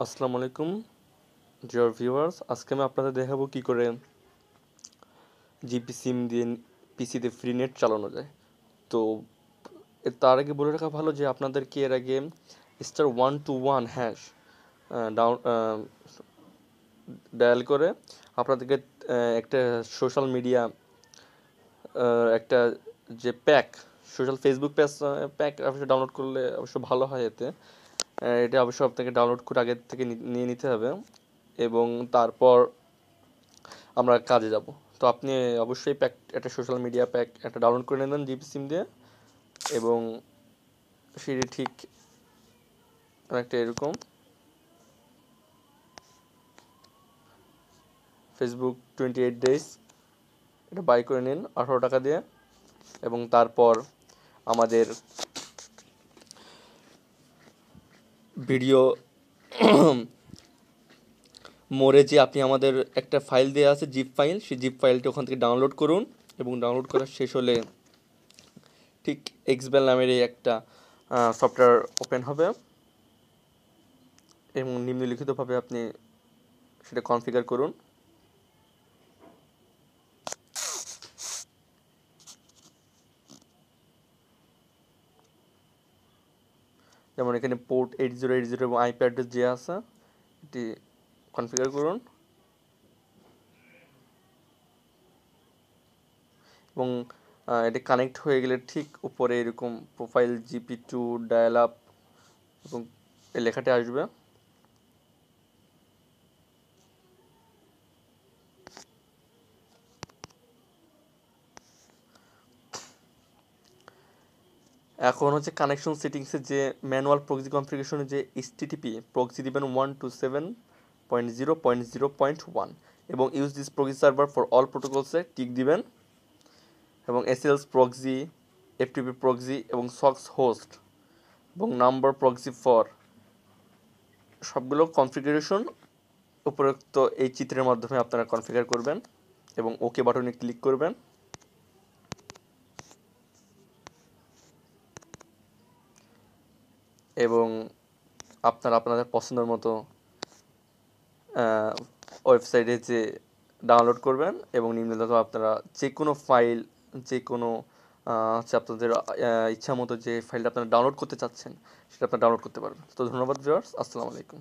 আসসালামু আলাইকুম dear viewers. আজকে আমি আপনাদের দেখাবো কি করে জিপি সিম দিয়ে পিসিতে ফ্রি নেট চালানো যায়। তো তার আগে বলে রাখা ভালো যে আপনাদেরকে এর আগে *121# ডাউন ডায়াল করে আপনাদেরকে একটা সোশ্যাল মিডিয়া একটা যে সোশ্যাল ফেসবুক প্যাক অবশ্যই ডাউনলোড করলে অবশ্য ভালো হয় এতে। এটা অবশ্যই আপনাকে ডাউনলোড করে আগে থেকে নিয়ে নিতে হবে এবং তারপর আমরা কাজে যাব। তো আপনি অবশ্যই একটা সোশ্যাল মিডিয়া প্যাক একটা ডাউনলোড করে নেবেন জিপি সিম দিয়ে এবং সেটি ঠিক একটা এরকম ফেসবুক 28 days এটা বাই করে নিন 18 টাকা দিয়ে এবং তারপর আমাদের ভিডিও মোড়ে যে আপনি আমাদের একটা ফাইল দেওয়া আছে জিপ ফাইল, সেই জিপ ফাইলটি ওখান থেকে ডাউনলোড করুন এবং ডাউনলোড করা শেষ হলে ঠিক এক্সবেল নামের এই একটা সফটওয়্যার ওপেন হবে এবং নিম্নলিখিতভাবে আপনি সেটা কনফিগার করুন। যেমন এখানে পোর্ট 8080 এবং আইপি অ্যাড্রেস যে আছে এটি কনফিগার করুন এবং এটি কানেক্ট হয়ে গেলে ঠিক উপরে এরকম প্রোফাইল জিপি2 ডায়াল আপ এবং এই লেখাটি আসবে। এখন হচ্ছে কানেকশন সেটিংসে যে ম্যানুয়াল প্রক্সি কনফিগারেশনে যে এইচটিটিপি প্রক্সি দিবেন 127.0.0.1 এবং use this proxy server for all প্রোটোকলসে টিক দিবেন এবং এসএলএস প্রক্সি, এফটিপি প্রক্সি এবং সক্স হোস্ট এবং নাম্বার প্রক্সি ফর সবগুলো কনফিগারেশন উপরোক্ত এই চিত্রের মাধ্যমে আপনারা কনফিগার করবেন এবং ওকে বাটনে ক্লিক করবেন এবং আপনারা আপনাদের পছন্দের মতো ওয়েবসাইটে যে ডাউনলোড করবেন এবং নিম্নলিখিত আপনারা যে কোনো ফাইল যে কোনো হচ্ছে আপনাদের ইচ্ছা মতো যে ফাইলটা আপনারা ডাউনলোড করতে চাচ্ছেন সেটা আপনারা ডাউনলোড করতে পারবেন। তো ধন্যবাদ ভিউয়ার্স, আসসালামু আলাইকুম।